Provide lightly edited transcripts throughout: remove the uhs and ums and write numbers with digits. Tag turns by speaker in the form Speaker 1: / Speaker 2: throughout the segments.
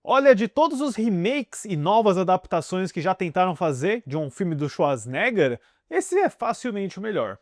Speaker 1: Olha, de todos os remakes e novas adaptações que já tentaram fazer de um filme do Schwarzenegger, esse é facilmente o melhor.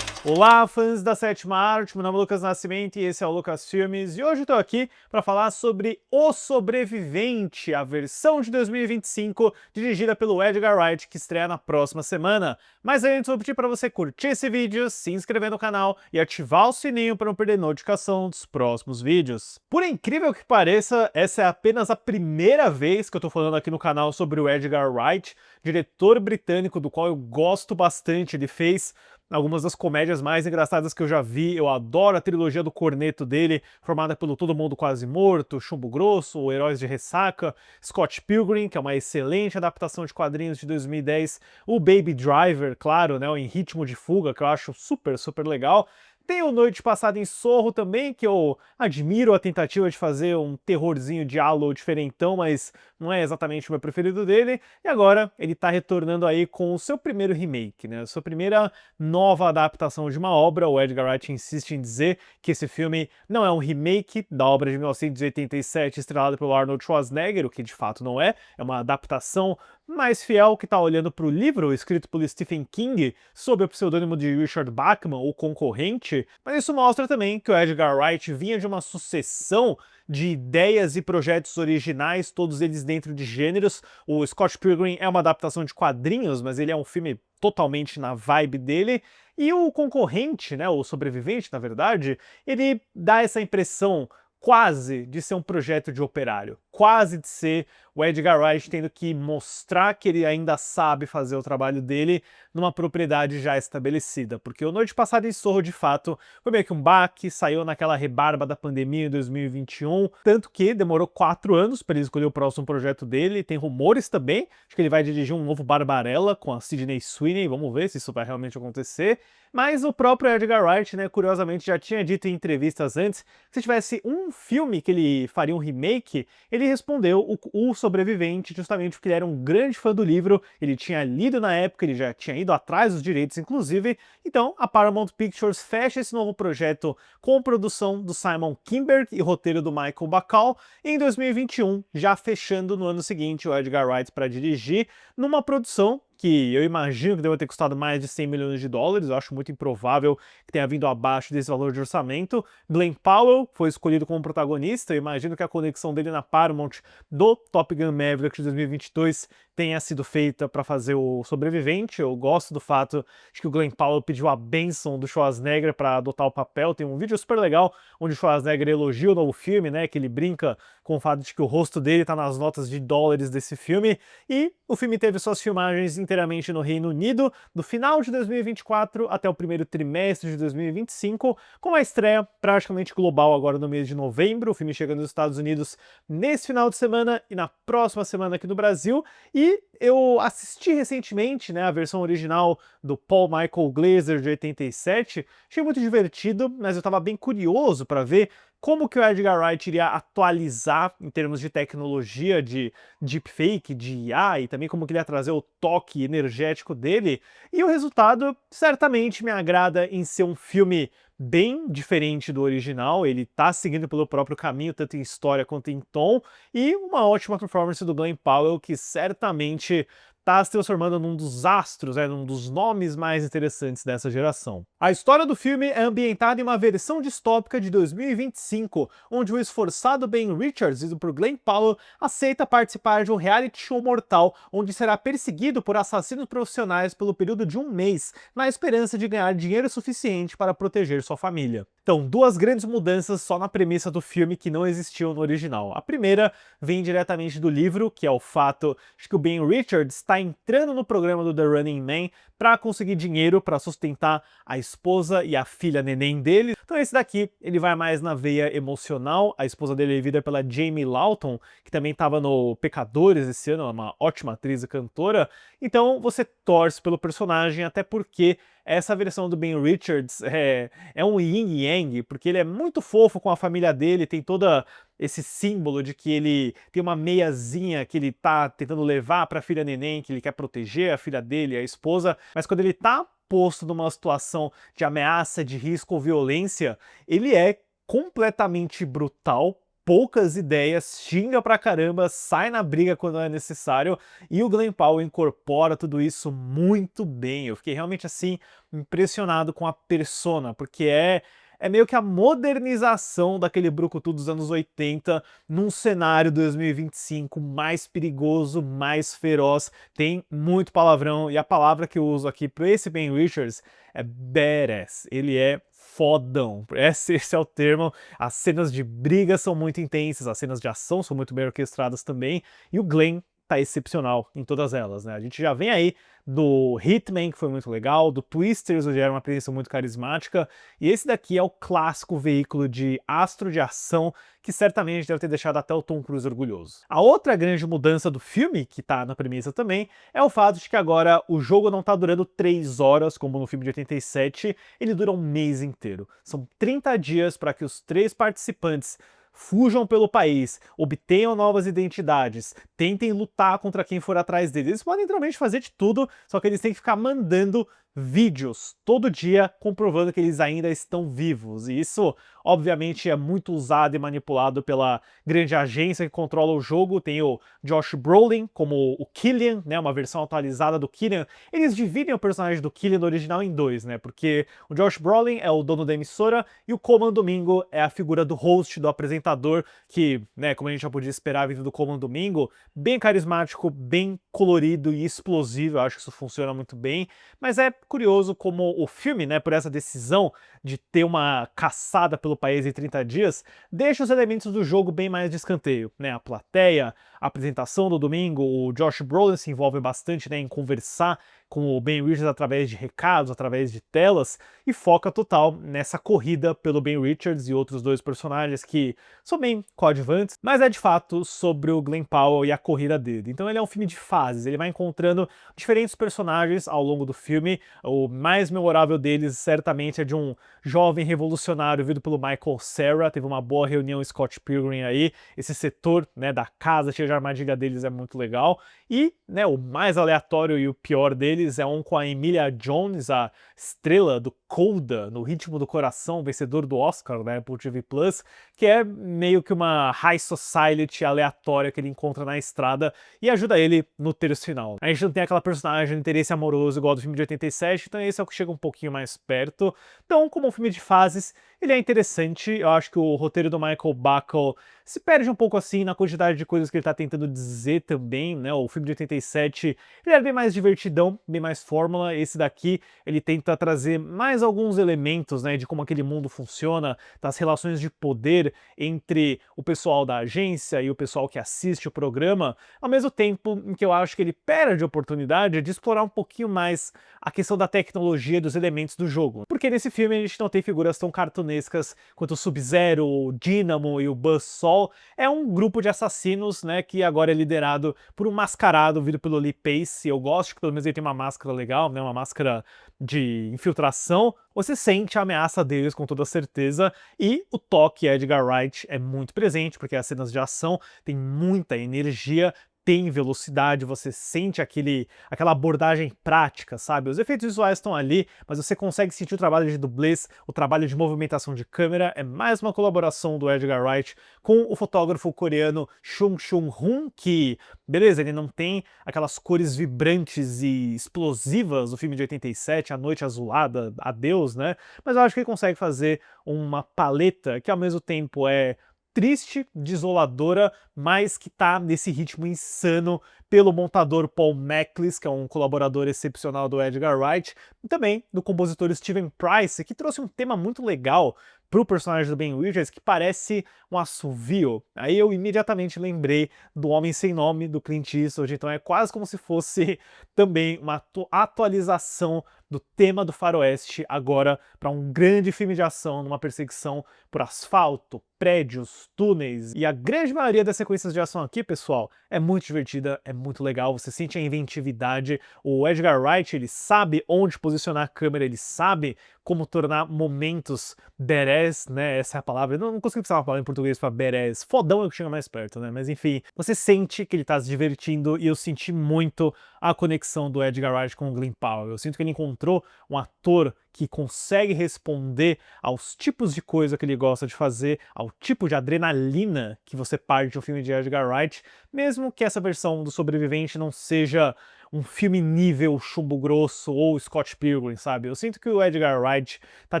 Speaker 1: Olá, fãs da Sétima Arte, meu nome é Lucas Nascimento e esse é o Lucas Filmes, e hoje estou aqui para falar sobre O Sobrevivente, a versão de 2025 dirigida pelo Edgar Wright, que estreia na próxima semana. Mas antes vou pedir para você curtir esse vídeo, se inscrever no canal e ativar o sininho para não perder notificação dos próximos vídeos. Por incrível que pareça, essa é apenas a primeira vez que eu estou falando aqui no canal sobre o Edgar Wright, diretor britânico do qual eu gosto bastante. Ele fez algumas das comédias mais engraçadas que eu já vi. Eu adoro a trilogia do Corneto dele, formada pelo Todo Mundo Quase Morto, Chumbo Grosso, o Heróis de Ressaca, Scott Pilgrim, que é uma excelente adaptação de quadrinhos de 2010, o Baby Driver, claro, né, o Em Ritmo de Fuga, que eu acho super legal. Tem o Noite Passada em Sorro também, que eu admiro a tentativa de fazer um terrorzinho de Halo diferentão, mas não é exatamente o meu preferido dele. E agora ele tá retornando aí com o seu primeiro remake, né? A sua primeira nova adaptação de uma obra. O Edgar Wright insiste em dizer que esse filme não é um remake da obra de 1987 estrelada pelo Arnold Schwarzenegger, o que de fato não é. É uma adaptação mais fiel, que está olhando para o livro escrito por Stephen King sob o pseudônimo de Richard Bachman, o concorrente, mas isso mostra também que o Edgar Wright vinha de uma sucessão de ideias e projetos originais, todos eles dentro de gêneros. O Scott Pilgrim é uma adaptação de quadrinhos, mas ele é um filme totalmente na vibe dele. E o concorrente, né, o sobrevivente, na verdade, ele dá essa impressão quase de ser um projeto de operário, quase de ser o Edgar Wright tendo que mostrar que ele ainda sabe fazer o trabalho dele numa propriedade já estabelecida, porque o Noite Passada em Sorro, de fato, foi meio que um baque, saiu naquela rebarba da pandemia em 2021, tanto que demorou 4 anos para ele escolher o próximo projeto dele. Tem rumores também de que ele vai dirigir um novo Barbarella com a Sydney Sweeney, vamos ver se isso vai realmente acontecer. Mas o próprio Edgar Wright, né, curiosamente, já tinha dito em entrevistas antes que se tivesse um filme que ele faria um remake, ele respondeu o Sobrevivente, justamente porque ele era um grande fã do livro, ele tinha lido na época, ele já tinha ido atrás dos direitos, inclusive. Então a Paramount Pictures fecha esse novo projeto com produção do Simon Kinberg e roteiro do Michael Bacall em 2021, já fechando no ano seguinte o Edgar Wright para dirigir, numa produção que eu imagino que deva ter custado mais de 100 milhões de dólares, eu acho muito improvável que tenha vindo abaixo desse valor de orçamento. Glenn Powell foi escolhido como protagonista, eu imagino que a conexão dele na Paramount do Top Gun Maverick de 2022 tenha sido feita para fazer o Sobrevivente. Eu gosto do fato de que o Glenn Powell pediu a bênção do Schwarzenegger para adotar o papel. Tem um vídeo super legal onde o Schwarzenegger elogia o novo filme, né, que ele brinca com o fato de que o rosto dele está nas notas de dólares desse filme, e o filme teve suas filmagens inteiramente no Reino Unido, do final de 2024 até o primeiro trimestre de 2025, com a estreia praticamente global agora no mês de novembro. O filme chega nos Estados Unidos nesse final de semana e na próxima semana aqui no Brasil. E eu assisti recentemente, né, a versão original do Paul Michael Glaser de 87, achei muito divertido, mas eu estava bem curioso para ver como que o Edgar Wright iria atualizar em termos de tecnologia, de deepfake, de IA, e também como que ele ia trazer o toque energético dele. E o resultado certamente me agrada em ser um filme bem diferente do original. Ele tá seguindo pelo próprio caminho, tanto em história quanto em tom, e uma ótima performance do Glenn Powell, que certamente está se transformando num dos astros, num dos nomes mais interessantes dessa geração. A história do filme é ambientada em uma versão distópica de 2025, onde o esforçado Ben Richards, ido por Glenn Powell, aceita participar de um reality show mortal, onde será perseguido por assassinos profissionais pelo período de um mês, na esperança de ganhar dinheiro suficiente para proteger sua família. Então, duas grandes mudanças só na premissa do filme que não existiam no original. A primeira vem diretamente do livro, que é o fato de que o Ben Richards está entrando no programa do The Running Man para conseguir dinheiro para sustentar a esposa e a filha neném dele. Então esse daqui, ele vai mais na veia emocional. A esposa dele é vivida pela Jamie Lawton, que também estava no Pecadores esse ano, uma ótima atriz e cantora. Então você torce pelo personagem, até porque essa versão do Ben Richards é um yin e yang, porque ele é muito fofo com a família dele, tem toda esse símbolo de que ele tem uma meiazinha que ele tá tentando levar para a filha neném, que ele quer proteger a filha dele, a esposa, mas quando ele tá posto numa situação de ameaça, de risco ou violência, ele é completamente brutal, poucas ideias, xinga pra caramba, sai na briga quando é necessário, e o Glen Powell incorpora tudo isso muito bem. Eu fiquei realmente assim impressionado com a persona, porque é meio que a modernização daquele brucutu dos anos 80 num cenário 2025 mais perigoso, mais feroz. Tem muito palavrão, e a palavra que eu uso aqui para esse Ben Richards é badass. Ele é fodão. Esse é o termo. As cenas de briga são muito intensas, as cenas de ação são muito bem orquestradas também, e o Glenn tá excepcional em todas elas, né? A gente já vem aí do Hitman, que foi muito legal, do Twisters, onde era uma presença muito carismática, e esse daqui é o clássico veículo de astro de ação que certamente deve ter deixado até o Tom Cruise orgulhoso. A outra grande mudança do filme, que tá na premissa também, é o fato de que agora o jogo não tá durando 3 horas, como no filme de 87, ele dura um mês inteiro. São 30 dias para que os 3 participantes fujam pelo país, obtenham novas identidades, tentem lutar contra quem for atrás deles. Eles podem literalmente fazer de tudo, só que eles têm que ficar mandando vídeos todo dia comprovando que eles ainda estão vivos. E isso, obviamente, é muito usado e manipulado pela grande agência que controla o jogo. Tem o Josh Brolin como o Killian, né, uma versão atualizada do Killian. Eles dividem o personagem do Killian original em dois, né, porque o Josh Brolin é o dono da emissora e o Coman Domingo é a figura do host, do apresentador, que, né, como a gente já podia esperar vindo do Coman Domingo, bem carismático, bem colorido e explosivo. Eu acho que isso funciona muito bem, mas é curioso como o filme, né, por essa decisão de ter uma caçada pelo país em 30 dias, deixa os elementos do jogo bem mais de escanteio, né, a plateia, a apresentação do domingo, o Josh Brolin se envolve bastante, né, em conversar com o Ben Richards através de recados, através de telas, e foca total nessa corrida pelo Ben Richards e outros 2 personagens que são bem coadjuvantes, mas é de fato sobre o Glen Powell e a corrida dele. Então ele é um filme de fases, ele vai encontrando diferentes personagens ao longo do filme. O mais memorável deles certamente é de um jovem revolucionário vindo pelo Michael Cera. Teve uma boa reunião Scott Pilgrim aí, esse setor, né, da casa cheia de armadilha deles é muito legal. E, né, o mais aleatório e o pior deles é um com a Emilia Jones, a estrela do Coda, no Ritmo do Coração, vencedor do Oscar, né, por TV Plus, que é meio que uma high society aleatória que ele encontra na estrada e ajuda ele no terço final. A gente não tem aquela personagem de interesse amoroso igual do filme de 87, então esse é o que chega um pouquinho mais perto. Então, como um filme de fases, ele é interessante. Eu acho que o roteiro do Michael Bacall se perde um pouco assim na quantidade de coisas que ele tá tentando dizer também, né? O filme de 87, ele era bem mais divertidão, bem mais fórmula. Esse daqui, ele tenta trazer mais alguns elementos, né, de como aquele mundo funciona, das relações de poder entre o pessoal da agência e o pessoal que assiste o programa, ao mesmo tempo em que eu acho que ele perde a oportunidade de explorar um pouquinho mais a questão da tecnologia e dos elementos do jogo. Porque nesse filme a gente não tem figuras tão cartunescas quanto o Sub-Zero, o Dynamo e o Buzzsaw. É um grupo de assassinos, né, que agora é liderado por um mascarado vindo pelo Lee Pace. Eu gosto que pelo menos ele tem uma máscara legal, né, uma máscara de infiltração. Você sente a ameaça deles com toda certeza, e o toque Edgar Wright é muito presente, porque as cenas de ação têm muita energia, tem velocidade, você sente aquela abordagem prática, sabe? Os efeitos visuais estão ali, mas você consegue sentir o trabalho de dublês, o trabalho de movimentação de câmera. É mais uma colaboração do Edgar Wright com o fotógrafo coreano Chung Chung-hoon, que, beleza, ele não tem aquelas cores vibrantes e explosivas do filme de 87, A Noite Azulada, Adeus, né? Mas eu acho que ele consegue fazer uma paleta que ao mesmo tempo é triste, desoladora, mas que tá nesse ritmo insano pelo montador Paul Maclise, que é um colaborador excepcional do Edgar Wright, e também do compositor Steven Price, que trouxe um tema muito legal pro personagem do Ben Richards, que parece um assovio. Aí eu imediatamente lembrei do Homem Sem Nome, do Clint Eastwood, então é quase como se fosse também uma atualização do tema do faroeste agora para um grande filme de ação numa perseguição por asfalto, prédios, túneis. E a grande maioria das sequências de ação aqui, pessoal, é muito divertida, é muito legal, você sente a inventividade. O Edgar Wright, ele sabe onde posicionar a câmera, ele sabe como tornar momentos badass, né, essa é a palavra, eu não consigo pensar uma palavra em português pra badass, fodão é o que chega mais perto, né, mas enfim, você sente que ele tá se divertindo e eu senti muito a conexão do Edgar Wright com o Glen Powell. Eu sinto que ele encontrou um ator que consegue responder aos tipos de coisa que ele gosta de fazer, ao tipo de adrenalina que você parte de um filme de Edgar Wright, mesmo que essa versão do Sobrevivente não seja um filme nível Chumbo Grosso ou Scott Pilgrim, sabe? Eu sinto que o Edgar Wright tá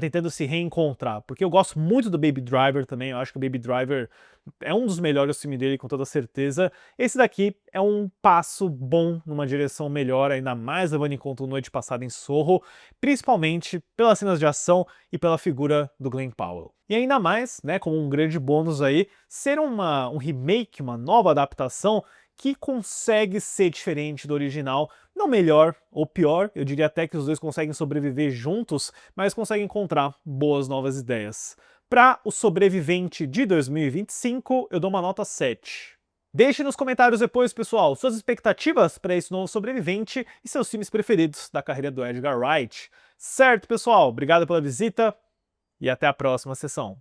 Speaker 1: tentando se reencontrar, porque eu gosto muito do Baby Driver também, eu acho que o Baby Driver é um dos melhores filmes dele, com toda certeza. Esse daqui é um passo bom numa direção melhor, ainda mais levando em conta o Noite Passada em Sorro, principalmente pelas cenas de ação e pela figura do Glen Powell. E ainda mais, né, como um grande bônus aí, ser um remake, uma nova adaptação que consegue ser diferente do original, não melhor ou pior, eu diria até que os dois conseguem sobreviver juntos, mas conseguem encontrar boas novas ideias. Para O Sobrevivente de 2025, eu dou uma nota 7. Deixe nos comentários depois, pessoal, suas expectativas para esse novo Sobrevivente e seus filmes preferidos da carreira do Edgar Wright. Certo, pessoal? Obrigado pela visita e até a próxima sessão.